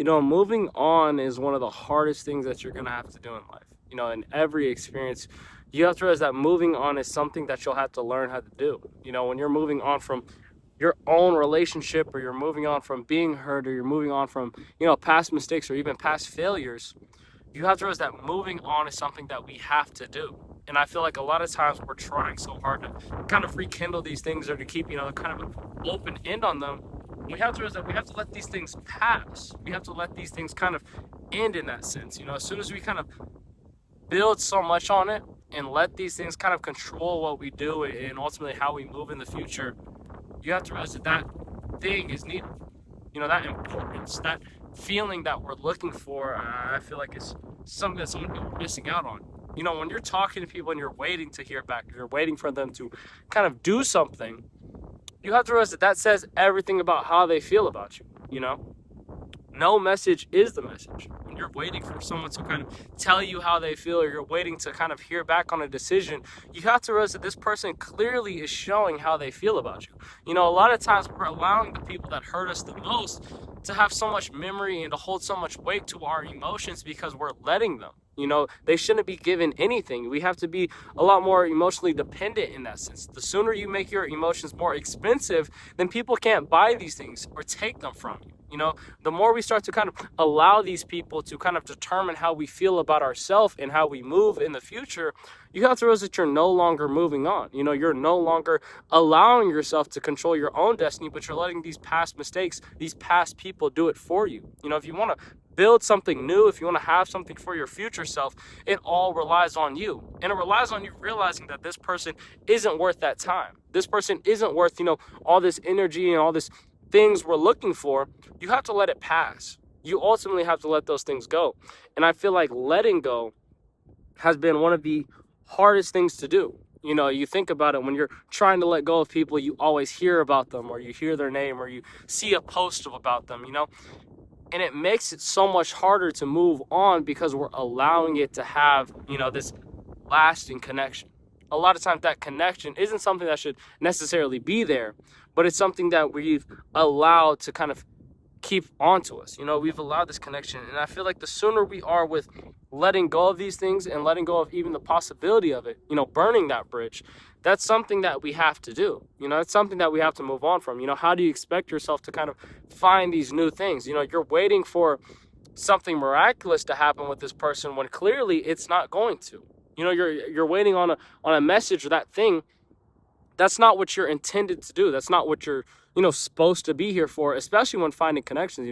Moving on is one of the hardest things that you're going to have to do in life. In every experience, you have to realize that moving on is something that you'll have to learn how to do. When you're moving on from your own relationship, or you're moving on from being hurt, or you're moving on from, past mistakes or even past failures, you have to realize that moving on is something that we have to do. And I feel like a lot of times we're trying so hard to kind of rekindle these things, or to keep, kind of an open end on them. We have to realize that we have to let these things pass. We have to let these things kind of end in that sense. As soon as we kind of build so much on it and let these things kind of control what we do and ultimately how we move in the future, you have to realize that that thing is needed. That importance, that feeling that we're looking for, I feel like is something that some people are missing out on. When you're talking to people and you're waiting to hear back, you're waiting for them to kind of do something, you have to realize that that says everything about how they feel about you. No message is the message. When you're waiting for someone to kind of tell you how they feel, or you're waiting to kind of hear back on a decision, you have to realize that this person clearly is showing how they feel about you. A lot of times we're allowing the people that hurt us the most to have so much memory and to hold so much weight to our emotions because we're letting them. They shouldn't be given anything. We have to be a lot more emotionally dependent in that sense. The sooner you make your emotions more expensive, then people can't buy these things or take them from you. The more we start to kind of allow these people to kind of determine how we feel about ourselves and how we move in the future, you have to realize that you're no longer moving on. You're no longer allowing yourself to control your own destiny, but you're letting these past mistakes, these past people do it for you. If you want to build something new, if you want to have something for your future self, it all relies on you. And it relies on you realizing that this person isn't worth that time. This person isn't worth, all this energy and all this things we're looking for. You have to let it pass. You ultimately have to let those things go. And I feel like letting go has been one of the hardest things to do. You think about it, when you're trying to let go of people, you always hear about them, or you hear their name, or you see a post about them, and it makes it so much harder to move on because we're allowing it to have, this lasting connection. A lot of times that connection isn't something that should necessarily be there, but it's something that we've allowed to kind of keep onto us. We've allowed this connection. And I feel like the sooner we are with letting go of these things and letting go of even the possibility of it, burning that bridge, that's something that we have to do. It's something that we have to move on from. How do you expect yourself to kind of find these new things? You're waiting for something miraculous to happen with this person when clearly it's not going to. You're waiting on a message or that thing. That's not what you're intended to do. That's not what you're, supposed to be here for, especially when finding connections.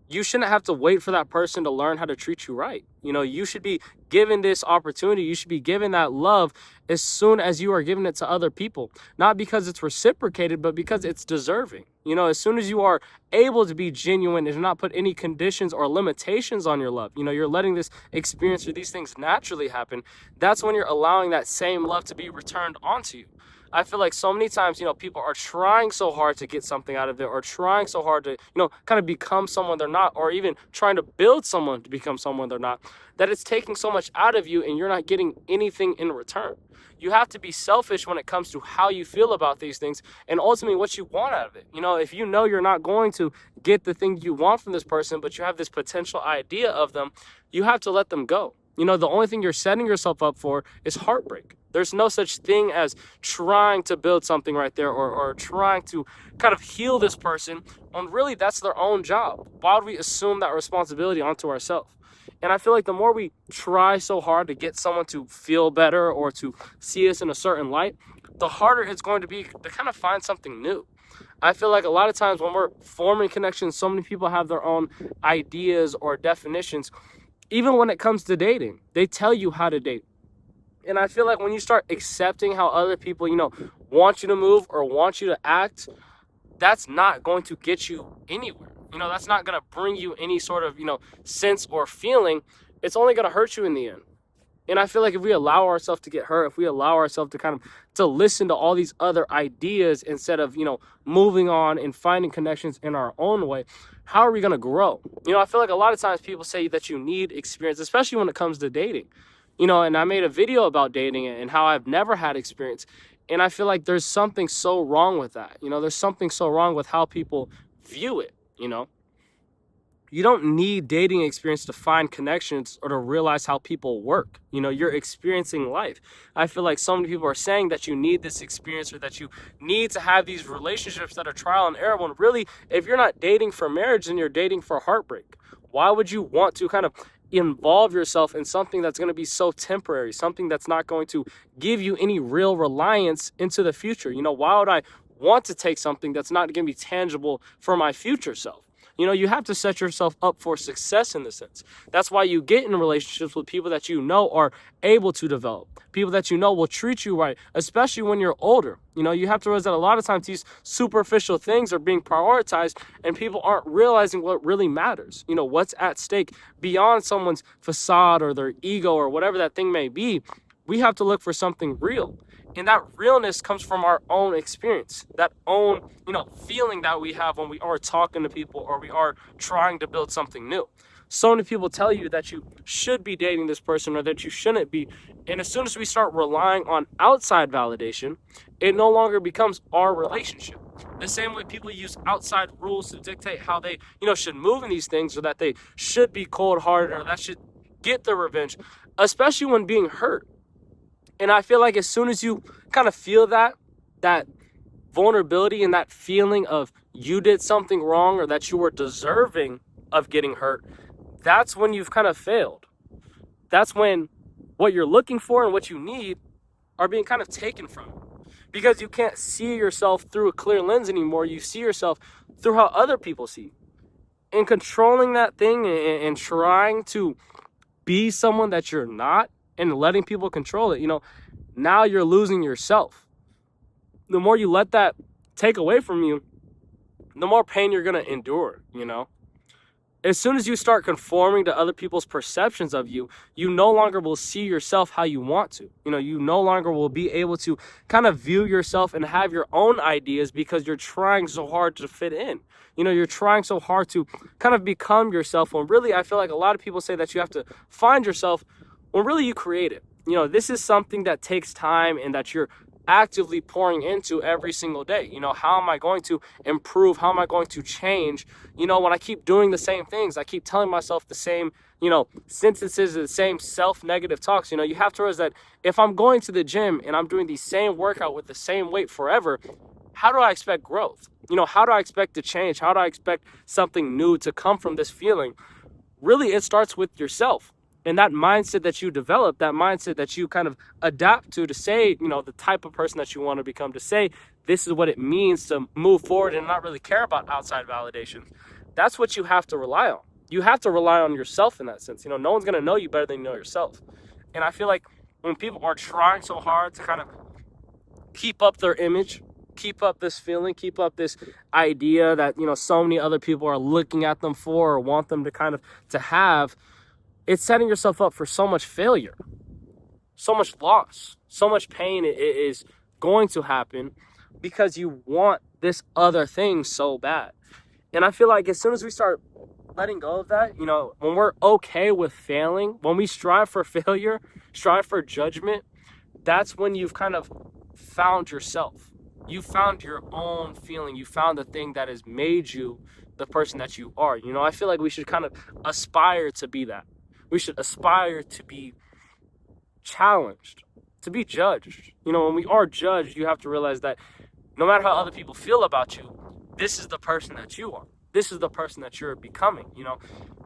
You shouldn't have to wait for that person to learn how to treat you right. You should be given this opportunity. You should be given that love as soon as you are giving it to other people, not because it's reciprocated, but because it's deserving. As soon as you are able to be genuine and not put any conditions or limitations on your love, you're letting this experience or these things naturally happen. That's when you're allowing that same love to be returned onto you. I feel like so many times, people are trying so hard to get something out of it, or trying so hard to, kind of become someone they're not, or even trying to build someone to become someone they're not, that it's taking so much out of you and you're not getting anything in return. You have to be selfish when it comes to how you feel about these things and ultimately what you want out of it. If you're not going to get the thing you want from this person, but you have this potential idea of them, you have to let them go. The only thing you're setting yourself up for is heartbreak. There's no such thing as trying to build something right there, or trying to kind of heal this person when really that's their own job. Why would we assume that responsibility onto ourselves? And I feel like the more we try so hard to get someone to feel better or to see us in a certain light, the harder it's going to be to kind of find something new. I feel like a lot of times when we're forming connections, so many people have their own ideas or definitions. Even when it comes to dating, they tell you how to date. And I feel like when you start accepting how other people, want you to move or want you to act, that's not going to get you anywhere. That's not going to bring you any sort of, sense or feeling. It's only going to hurt you in the end. And I feel like if we allow ourselves to get hurt, if we allow ourselves to kind of to listen to all these other ideas instead of, moving on and finding connections in our own way, how are we going to grow? I feel like a lot of times people say that you need experience, especially when it comes to dating. And I made a video about dating and how I've never had experience. And I feel like there's something so wrong with that. There's something so wrong with how people view it. You don't need dating experience to find connections or to realize how people work. You're experiencing life. I feel like so many people are saying that you need this experience or that you need to have these relationships that are trial and error, when really, if you're not dating for marriage, then you're dating for heartbreak. Why would you want to kind of involve yourself in something that's going to be so temporary, something that's not going to give you any real reliance into the future? Why would I want to take something that's not going to be tangible for my future self? You have to set yourself up for success in this sense. That's why you get in relationships with people that you know are able to develop, people that you know will treat you right, especially when you're older. You have to realize that a lot of times these superficial things are being prioritized and people aren't realizing what really matters. What's at stake beyond someone's facade or their ego or whatever that thing may be. We have to look for something real. And that realness comes from our own experience, that own, feeling that we have when we are talking to people or we are trying to build something new. So many people tell you that you should be dating this person or that you shouldn't be. And as soon as we start relying on outside validation, it no longer becomes our relationship. The same way people use outside rules to dictate how they, should move in these things, or that they should be cold-hearted or that should get the revenge, especially when being hurt. And I feel like as soon as you kind of feel that vulnerability and that feeling of you did something wrong or that you were deserving of getting hurt, that's when you've kind of failed. That's when what you're looking for and what you need are being kind of taken from you. Because you can't see yourself through a clear lens anymore. You see yourself through how other people see you. And controlling that thing and trying to be someone that you're not and letting people control it, now you're losing yourself. The more you let that take away from you, the more pain you're going to endure. As soon as you start conforming to other people's perceptions of you, you no longer will see yourself how you want to. You no longer will be able to kind of view yourself and have your own ideas because you're trying so hard to fit in. You're trying so hard to kind of become yourself, when really I feel like a lot of people say that you have to find yourself when really you create it. This is something that takes time and that you're actively pouring into every single day. How am I going to improve? How am I going to change? When I keep doing the same things, I keep telling myself the same, sentences, the same self-negative talks. You have to realize that if I'm going to the gym and I'm doing the same workout with the same weight forever, how do I expect growth? How do I expect to change? How do I expect something new to come from this feeling? Really, it starts with yourself. And that mindset that you develop, that mindset that you kind of adapt to say, the type of person that you want to become, to say, this is what it means to move forward and not really care about outside validation. That's what you have to rely on. You have to rely on yourself in that sense. No one's going to know you better than you know yourself. And I feel like when people are trying so hard to kind of keep up their image, keep up this feeling, keep up this idea that, so many other people are looking at them for or want them to kind of to have, it's setting yourself up for so much failure, so much loss, so much pain is going to happen because you want this other thing so bad. And I feel like as soon as we start letting go of that, when we're okay with failing, when we strive for failure, strive for judgment, that's when you've kind of found yourself. You found your own feeling. You found the thing that has made you the person that you are. I feel like we should kind of aspire to be that. We should aspire to be challenged, to be judged. When we are judged, you have to realize that no matter how other people feel about you, this is the person that you are. This is the person that you're becoming.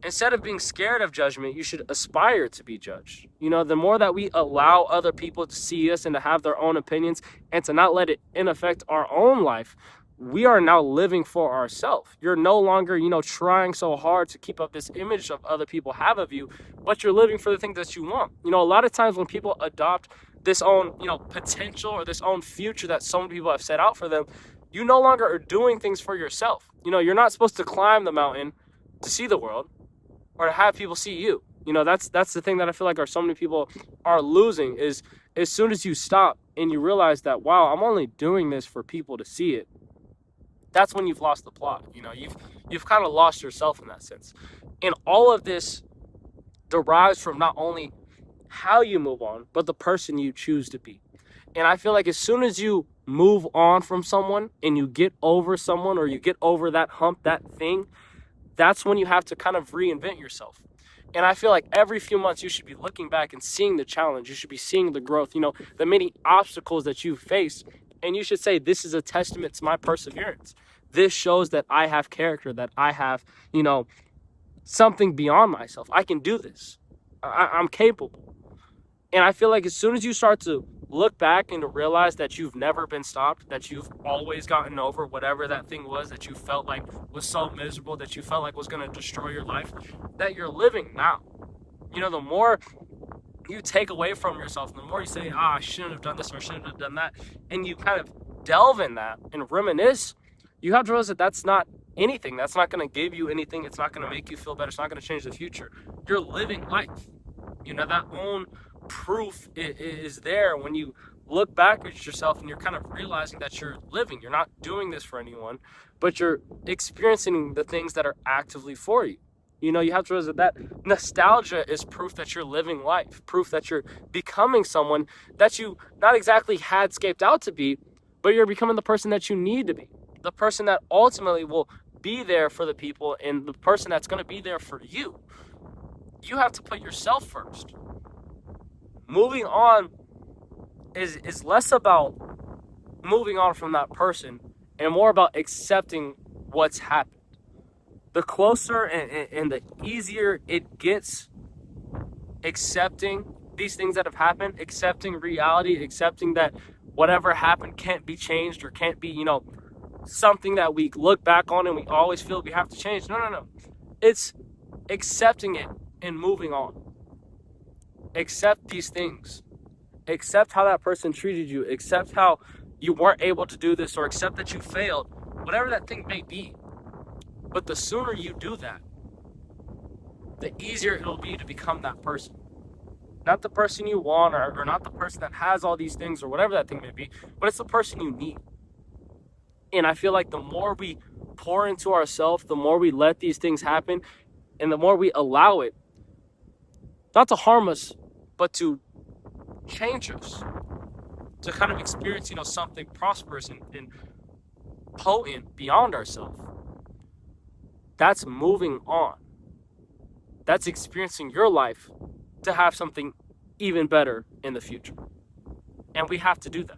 Instead of being scared of judgment, you should aspire to be judged. The more that we allow other people to see us and to have their own opinions and to not let it affect our own life, we are now living for ourselves. You're no longer, trying so hard to keep up this image of other people have of you, but you're living for the things that you want. A lot of times when people adopt this own, potential or this own future that so many people have set out for them, you no longer are doing things for yourself. You're not supposed to climb the mountain to see the world or to have people see you. That's the thing that I feel like so many people are losing, is as soon as you stop and you realize that, wow, I'm only doing this for people to see it, that's when you've lost the plot. You've kind of lost yourself in that sense. And all of this derives from not only how you move on, but the person you choose to be. And I feel like as soon as you move on from someone and you get over someone, or you get over that hump, that thing, that's when you have to kind of reinvent yourself. And I feel like every few months you should be looking back and seeing the challenge. You should be seeing the growth, the many obstacles that you've faced. And you should say, this is a testament to my perseverance. This shows that I have character, that I have, something beyond myself. I can do this. I'm capable. And I feel like as soon as you start to look back and to realize that you've never been stopped, that you've always gotten over whatever that thing was that you felt like was so miserable, that you felt like was going to destroy your life, that you're living now. The more you take away from yourself, the more you say, I shouldn't have done this or I shouldn't have done that, and you kind of delve in that and reminisce, you have to realize that that's not anything. That's not going to give you anything. It's not going to make you feel better. It's not going to change the future. You're living life. That own proof is there when you look back at yourself and you're kind of realizing that you're living. You're not doing this for anyone, but you're experiencing the things that are actively for you. You have to realize that nostalgia is proof that you're living life, proof that you're becoming someone that you not exactly had scaped out to be, but you're becoming the person that you need to be, the person that ultimately will be there for the people and the person that's going to be there for you. You have to put yourself first. Moving on is less about moving on from that person and more about accepting what's happened. The closer and the easier it gets accepting these things that have happened, accepting reality, accepting that whatever happened can't be changed or can't be, something that we look back on and we always feel we have to change. No. It's accepting it and moving on. Accept these things. Accept how that person treated you. Accept how you weren't able to do this, or accept that you failed, whatever that thing may be. But the sooner you do that, the easier it'll be to become that person. Not the person you want, or not the person that has all these things, or whatever that thing may be, but it's the person you need. And I feel like the more we pour into ourselves, the more we let these things happen, and the more we allow it, not to harm us, but to change us, to kind of experience, something prosperous and potent beyond ourselves. That's moving on. That's experiencing your life to have something even better in the future. And we have to do that.